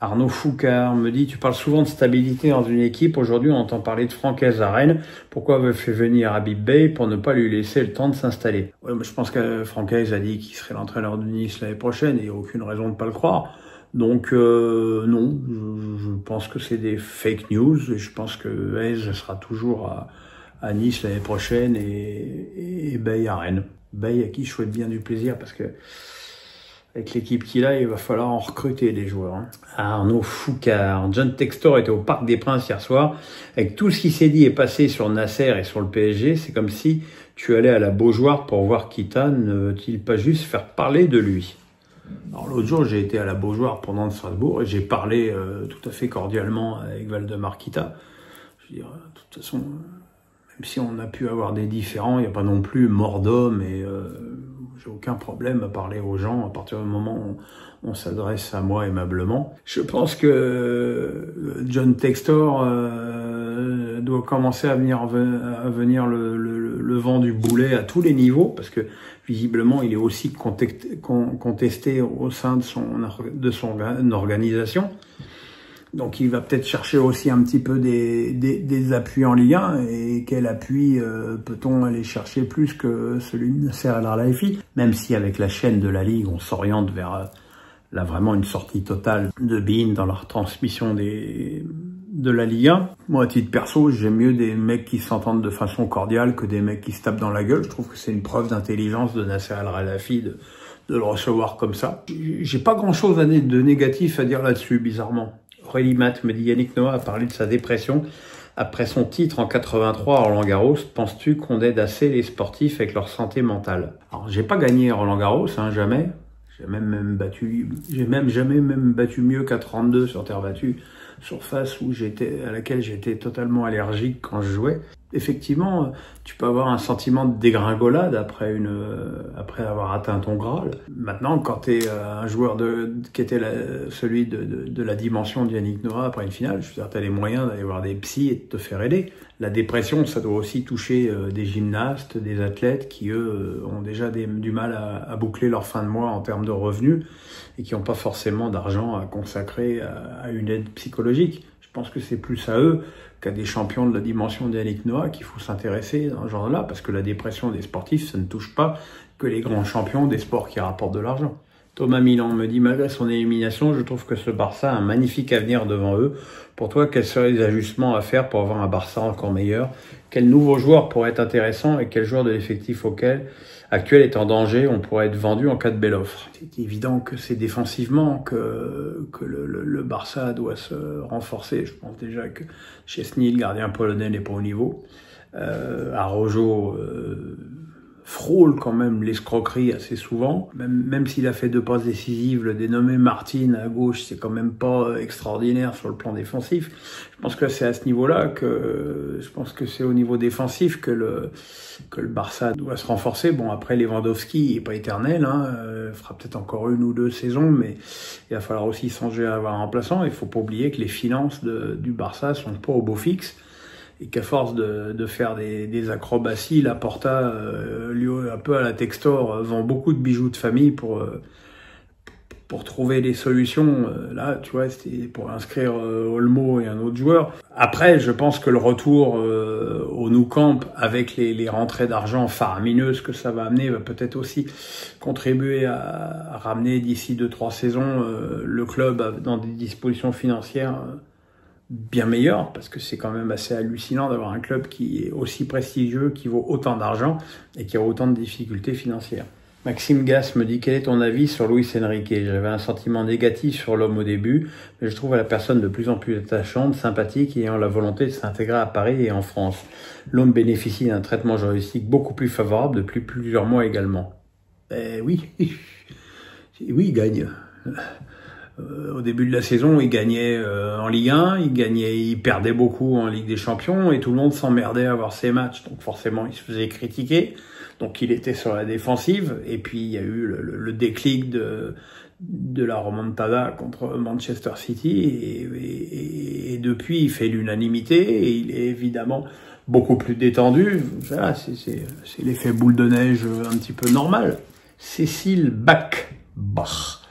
Arnaud Foucard me dit, tu parles souvent de stabilité dans une équipe. Aujourd'hui, on entend parler de Francaise à Rennes. Pourquoi veut fait venir Habib Beye pour ne pas lui laisser le temps de s'installer? Ouais, je pense que Francaise a dit qu'il serait l'entraîneur de Nice l'année prochaine et il n'y a aucune raison de ne pas le croire. Donc non, je pense que c'est des fake news et je pense que Hez sera toujours à Nice l'année prochaine et Beye à Rennes. Beye à qui je souhaite bien du plaisir parce que avec l'équipe qu'il a, il va falloir en recruter des joueurs. Arnaud Foucard. John Textor était au Parc des Princes hier soir. Avec tout ce qui s'est dit et passé sur Nasser et sur le PSG, c'est comme si tu allais à la Beaujoire pour voir Kita. Ne veut-il pas juste faire parler de lui? Alors l'autre jour, j'ai été à la Beaujoire pour Nantes Strasbourg et j'ai parlé tout à fait cordialement avec Valdemar Kita. Je veux dire, de toute façon, même si on a pu avoir des différends, il n'y a pas non plus mort d'homme et j'ai aucun problème à parler aux gens à partir du moment où on s'adresse à moi aimablement. Je pense que John Textor doit commencer à venir le vent du boulet à tous les niveaux parce que visiblement il est aussi contesté au sein de son organisation. Donc il va peut-être chercher aussi un petit peu des appuis en Ligue 1 et quel appui peut-on aller chercher plus que celui de Nasser El-Khelaifi, même si avec la chaîne de la Ligue on s'oriente vers là vraiment une sortie totale de beIN dans la retransmission de la Ligue 1. Moi à titre perso j'aime mieux des mecs qui s'entendent de façon cordiale que des mecs qui se tapent dans la gueule. Je trouve que c'est une preuve d'intelligence de Nasser El-Khelaifi de le recevoir comme ça. J'ai pas grand chose de négatif à dire là-dessus bizarrement. Aurélie Matt me dit, Yannick Noah a parlé de sa dépression après son titre en 83 à Roland-Garros. Penses-tu qu'on aide assez les sportifs avec leur santé mentale? Alors, j'ai pas gagné à Roland-Garros, jamais. J'ai jamais battu mieux qu'à 32 sur terre battue, surface à laquelle j'étais totalement allergique quand je jouais. Effectivement, tu peux avoir un sentiment de dégringolade après avoir atteint ton Graal. Maintenant, quand tu es un joueur qui était celui de la dimension de Yannick Noah après une finale, je veux dire, tu as les moyens d'aller voir des psys et de te faire aider. La dépression, ça doit aussi toucher des gymnastes, des athlètes qui, eux, ont déjà du mal à boucler leur fin de mois en termes de revenus et qui n'ont pas forcément d'argent à consacrer à une aide psychologique. Je pense que c'est plus à eux qu'à des champions de la dimension d'Yannick Noah qu'il faut s'intéresser dans ce genre-là, parce que la dépression des sportifs, ça ne touche pas que les grands champions des sports qui rapportent de l'argent. Thomas Milan me dit, malgré son élimination, je trouve que ce Barça a un magnifique avenir devant eux. Pour toi, quels seraient les ajustements à faire pour avoir un Barça encore meilleur? Quel nouveau joueur pourrait être intéressant et quel joueur de l'effectif actuel est en danger, on pourrait être vendu en cas de belle offre? C'est évident que c'est défensivement que le Barça doit se renforcer. Je pense déjà que Szczęsny, le gardien polonais, n'est pas au niveau. Araujo frôle quand même l'escroquerie assez souvent. Même s'il a fait 2 passes décisives, le dénommé Martin à gauche, c'est quand même pas extraordinaire sur le plan défensif. Je pense que c'est à ce niveau-là je pense que c'est au niveau défensif que le Barça doit se renforcer. Bon, après Lewandowski, il est pas éternel, fera peut-être encore 1 ou 2 saisons, mais il va falloir aussi songer à avoir un remplaçant. Il faut pas oublier que les finances du Barça sont pas au beau fixe. Et qu'à force de faire des acrobaties, Laporta, lui, un peu à la Textor, vend beaucoup de bijoux de famille pour trouver des solutions. Là, tu vois, c'était pour inscrire Olmo et un autre joueur. Après, je pense que le retour au Nou Camp, avec les rentrées d'argent faramineuses que ça va amener, va peut-être aussi contribuer à ramener d'ici 2-3 saisons le club dans des dispositions financières bien meilleur, parce que c'est quand même assez hallucinant d'avoir un club qui est aussi prestigieux, qui vaut autant d'argent et qui a autant de difficultés financières. Maxime Gass me dit, quel est ton avis sur Luis Enrique? J'avais un sentiment négatif sur l'homme au début, mais je trouve la personne de plus en plus attachante, sympathique et ayant la volonté de s'intégrer à Paris et en France. L'homme bénéficie d'un traitement journalistique beaucoup plus favorable depuis plusieurs mois également. Oui, oui, il gagne. Au début de la saison, il gagnait en Ligue 1, il perdait beaucoup en Ligue des Champions et tout le monde s'emmerdait à voir ses matchs. Donc forcément, il se faisait critiquer. Donc il était sur la défensive. Et puis il y a eu le déclic de la remontada contre Manchester City. Et depuis, il fait l'unanimité et il est évidemment beaucoup plus détendu. Voilà, c'est l'effet boule de neige un petit peu normal. Cécile Bach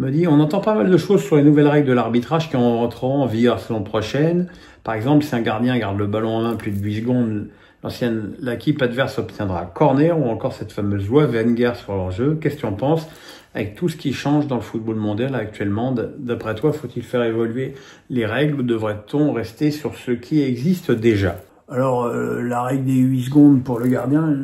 me dit, on entend pas mal de choses sur les nouvelles règles de l'arbitrage qui entreront en vigueur la saison prochaine. Par exemple, si un gardien garde le ballon en main plus de 8 secondes, l'équipe adverse obtiendra corner, ou encore cette fameuse loi Wenger sur leur jeu. Qu'est-ce que tu en penses? Avec tout ce qui change dans le football mondial actuellement, d'après toi, faut-il faire évoluer les règles ou devrait-on rester sur ce qui existe déjà? Alors, la règle des 8 secondes pour le gardien,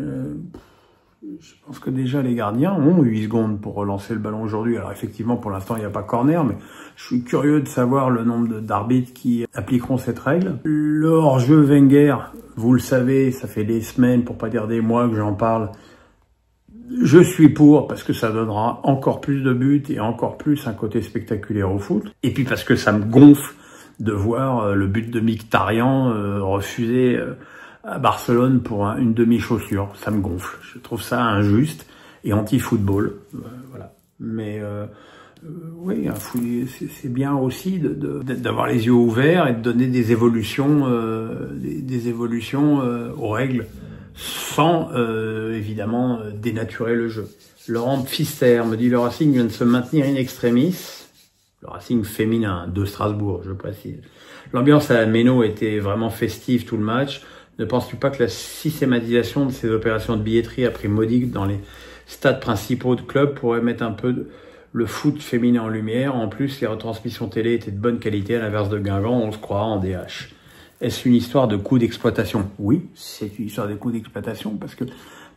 je pense que déjà les gardiens ont 8 secondes pour relancer le ballon aujourd'hui. Alors effectivement, pour l'instant, il n'y a pas corner, mais je suis curieux de savoir le nombre d'arbitres qui appliqueront cette règle. Le hors-jeu Wenger, vous le savez, ça fait des semaines, pour pas dire des mois que j'en parle. Je suis pour, parce que ça donnera encore plus de buts et encore plus un côté spectaculaire au foot. Et puis parce que ça me gonfle de voir le but de Mkhitaryan refusé à Barcelone pour une demi-chaussure. Ça me gonfle. Je trouve ça injuste et anti-football. Voilà. Mais oui, c'est bien aussi d'avoir les yeux ouverts et de donner des évolutions, aux règles, sans évidemment dénaturer le jeu. Laurent Pfister me dit, le Racing vient de se maintenir in extremis. Le Racing féminin de Strasbourg, je précise. L'ambiance à la Méno était vraiment festive tout le match. Ne penses-tu pas que la systématisation de ces opérations de billetterie à prix modique dans les stades principaux de clubs pourrait mettre un peu le foot féminin en lumière? En plus, les retransmissions télé étaient de bonne qualité, à l'inverse de Guingamp, on se croira en DH. Est-ce une histoire de coût d'exploitation? Oui, c'est une histoire de coût d'exploitation, parce que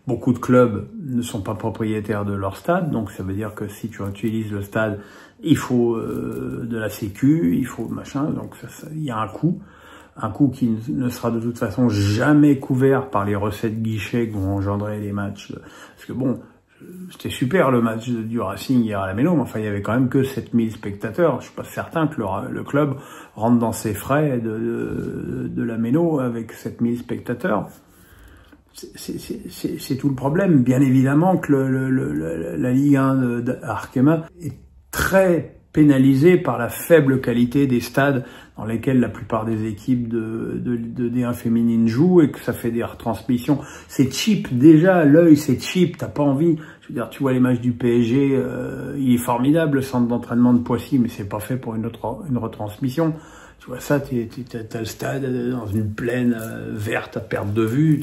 beaucoup de clubs ne sont pas propriétaires de leur stade, donc ça veut dire que si tu utilises le stade, il faut de la sécu, il faut machin, donc il y a un coût qui ne sera de toute façon jamais couvert par les recettes guichets que vont engendrer les matchs. Parce que bon, c'était super le match du Racing hier à la Méno, mais enfin il y avait quand même que 7000 spectateurs. Je suis pas certain que le club rentre dans ses frais de la Méno avec 7000 spectateurs. C'est tout le problème. Bien évidemment que la Ligue 1 d'Arkema est très pénalisée par la faible qualité des stades dans lesquels la plupart des équipes de D1 féminine jouent, et que ça fait des retransmissions. C'est cheap, déjà, l'œil c'est cheap, t'as pas envie. Je veux dire, tu vois les matchs du PSG, il est formidable le centre d'entraînement de Poissy, mais c'est pas fait pour une retransmission. Tu vois ça, t'as le stade dans une plaine verte à perte de vue,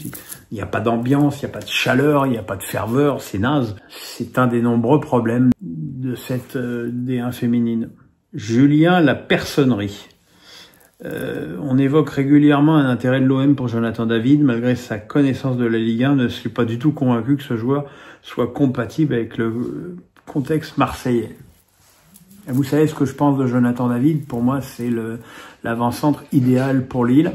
il n'y a pas d'ambiance, il n'y a pas de chaleur, il n'y a pas de ferveur, c'est naze. C'est un des nombreux problèmes de cette D1 féminine. Julien, la personnerie. On évoque régulièrement un intérêt de l'OM pour Jonathan David. Malgré sa connaissance de la Ligue 1, ne suis pas du tout convaincu que ce joueur soit compatible avec le contexte marseillais. Et vous savez ce que je pense de Jonathan David? Pour moi, c'est l'avant-centre idéal pour Lille.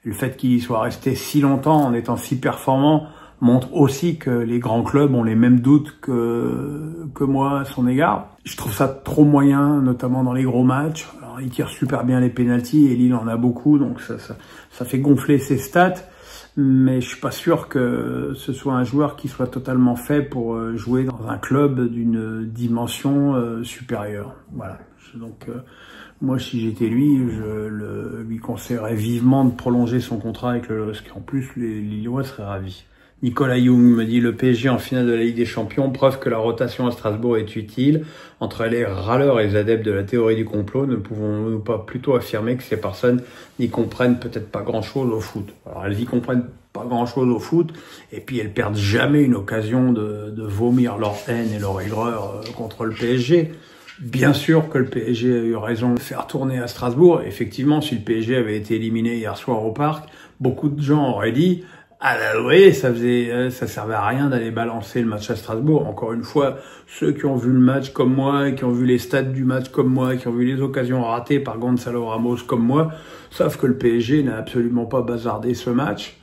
Le fait qu'il y soit resté si longtemps en étant si performant montre aussi que les grands clubs ont les mêmes doutes que moi à son égard. Je trouve ça trop moyen, notamment dans les gros matchs. Alors, il tire super bien les pénaltys et Lille en a beaucoup, donc ça fait gonfler ses stats. Mais je suis pas sûr que ce soit un joueur qui soit totalement fait pour jouer dans un club d'une dimension supérieure. Voilà. Donc moi, si j'étais lui, je lui conseillerais vivement de prolonger son contrat avec le LOSC. En plus, les Lillois seraient ravis. Nicolas Young me dit, le PSG en finale de la Ligue des Champions, preuve que la rotation à Strasbourg est utile. Entre les râleurs et les adeptes de la théorie du complot, ne pouvons-nous pas plutôt affirmer que ces personnes n'y comprennent peut-être pas grand-chose au foot? Alors elles y comprennent pas grand-chose au foot, et puis elles perdent jamais une occasion de vomir leur haine et leur aigreur contre le PSG. Bien sûr que le PSG a eu raison de faire tourner à Strasbourg. Effectivement, si le PSG avait été éliminé hier soir au Parc, beaucoup de gens auraient dit « Ah bah oui, ça servait à rien d'aller balancer le match à Strasbourg. » Encore une fois, ceux qui ont vu le match comme moi, qui ont vu les stats du match comme moi, qui ont vu les occasions ratées par Gonzalo Ramos comme moi, savent que le PSG n'a absolument pas bazardé ce match.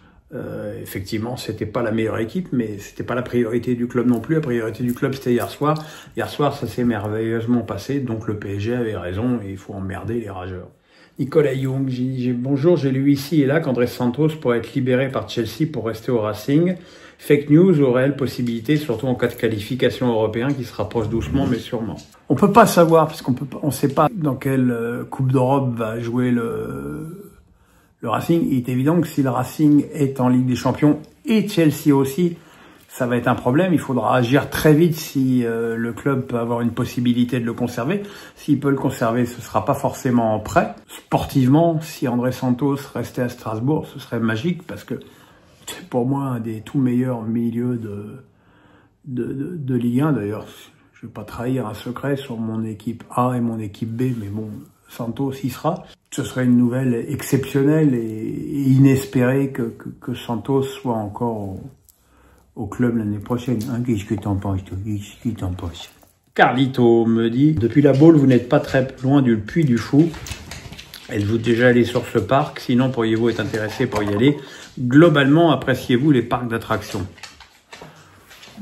Effectivement, c'était pas la meilleure équipe, mais c'était pas la priorité du club non plus. La priorité du club, c'était hier soir. Hier soir, ça s'est merveilleusement passé, donc le PSG avait raison et il faut emmerder les rageurs. Nicolas Young, bonjour, j'ai lu ici et là qu'Andrés Santos pourrait être libéré par Chelsea pour rester au Racing. Fake news ou réelle possibilité, surtout en cas de qualification européen qui se rapproche doucement mais sûrement? On peut pas savoir, parce on sait pas dans quelle Coupe d'Europe va jouer le Racing. Il est évident que si le Racing est en Ligue des Champions et Chelsea aussi, ça va être un problème. Il faudra agir très vite si le club peut avoir une possibilité de le conserver. S'il peut le conserver, ce sera pas forcément en prêt. Sportivement, si André Santos restait à Strasbourg, ce serait magique parce que c'est pour moi un des tout meilleurs milieux de Ligue 1. D'ailleurs, je vais pas trahir un secret sur mon équipe A et mon équipe B, mais bon, Santos y sera. Ce serait une nouvelle exceptionnelle et inespérée que Santos soit encore au club l'année prochaine. Hein, qu'est-ce que t'en penses, toi? Qu'est-ce que t'en penses? Carlito me dit, depuis la Baule, vous n'êtes pas très loin du Puy du Fou. Êtes-vous déjà allé sur ce parc? Sinon, pourriez-vous être intéressé pour y aller? Globalement, appréciez-vous les parcs d'attractions?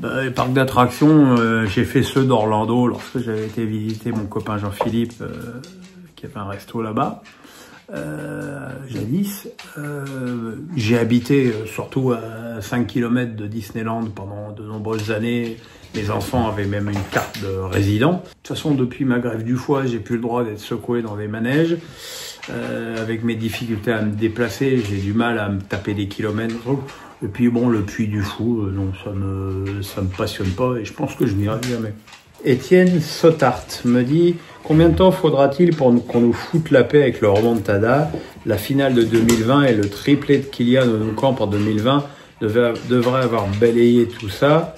Les parcs d'attractions, j'ai fait ceux d'Orlando lorsque j'avais été visiter mon copain Jean-Philippe, qui avait un resto là-bas, jadis. J'ai habité surtout à 5 km de Disneyland pendant de nombreuses années. Mes enfants avaient même une carte de résident. De toute façon, depuis ma greffe du foie, j'ai plus le droit d'être secoué dans des manèges. Avec mes difficultés à me déplacer, j'ai du mal à me taper des kilomètres. Et puis bon, le Puy du Fou, non, ça me passionne pas et je pense que je n'irai jamais. Étienne Sotart me dit, combien de temps faudra-t-il pour qu'on nous foute la paix avec le remontada? La finale de 2020 et le triplé de Kylian au Nou Camp en 2020 devrait avoir balayé tout ça.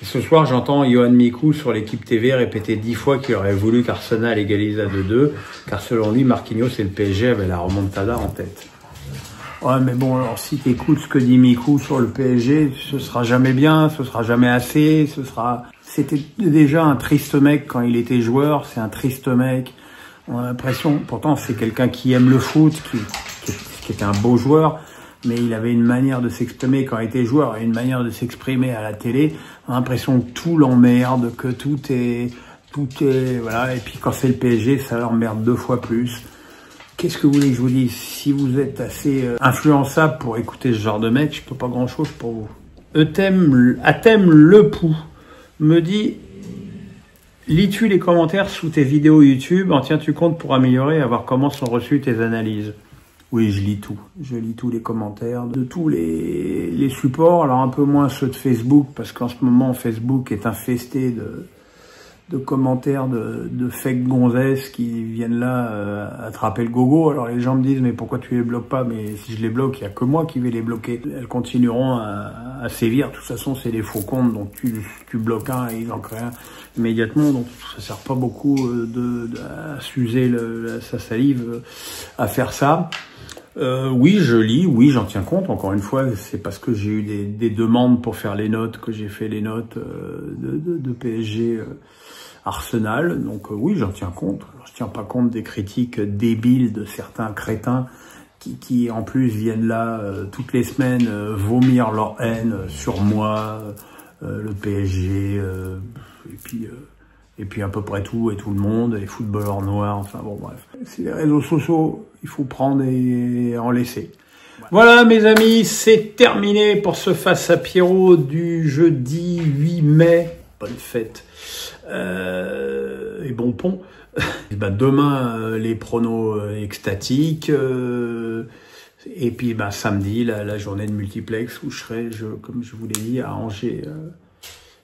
Et ce soir, j'entends Johan Mikou sur l'équipe TV répéter 10 fois qu'il aurait voulu qu'Arsenal égalise à 2-2, car selon lui, Marquinhos et le PSG avaient la remontada en tête. Ouais, mais bon, alors si t'écoutes ce que dit Mikou sur le PSG, ce sera jamais bien, ce sera jamais assez, C'était déjà un triste mec quand il était joueur, c'est un triste mec. On a l'impression, pourtant c'est quelqu'un qui aime le foot, qui était un beau joueur, mais il avait une manière de s'exprimer quand il était joueur et une manière de s'exprimer à la télé. On a l'impression que tout l'emmerde, que tout est, voilà. Et puis quand c'est le PSG, ça l'emmerde 2 fois plus. Qu'est-ce que vous voulez que je vous dise? Si vous êtes assez influençable pour écouter ce genre de mec, je peux pas grand-chose pour vous. Athème Le Pou me dit, lis-tu les commentaires sous tes vidéos YouTube? En tiens-tu compte pour améliorer et voir comment sont reçues tes analyses? Oui, je lis tout. Je lis tous les commentaires de tous les supports. Alors un peu moins ceux de Facebook, parce qu'en ce moment, Facebook est infesté de commentaires de fake gonzesses qui viennent là attraper le gogo. Alors les gens me disent, mais pourquoi tu les bloques pas? Mais si je les bloque, il n'y a que moi qui vais les bloquer. Elles continueront à sévir. De toute façon, c'est des faux comptes, donc tu bloques un et ils en créent un immédiatement. Donc ça sert pas beaucoup à s'user sa salive à faire ça. Oui, je lis, oui, j'en tiens compte. Encore une fois, c'est parce que j'ai eu des demandes pour faire les notes que j'ai fait les notes de PSG Arsenal. Donc oui, j'en tiens compte. Alors, je tiens pas compte des critiques débiles de certains crétins qui en plus viennent là toutes les semaines vomir leur haine sur moi, le PSG, et puis à peu près tout et tout le monde, les footballeurs noirs, enfin bon bref. C'est les réseaux sociaux, il faut prendre et en laisser. Voilà mes amis, c'est terminé pour ce Face à Pierrot du jeudi 8 mai. Bonne fête et bon pont. Et ben demain les pronos extatiques et puis samedi la journée de multiplex où je serai, comme je vous l'ai dit, à Angers.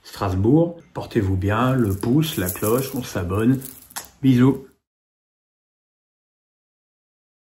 Strasbourg. Portez-vous bien, le pouce, la cloche, on s'abonne. Bisous.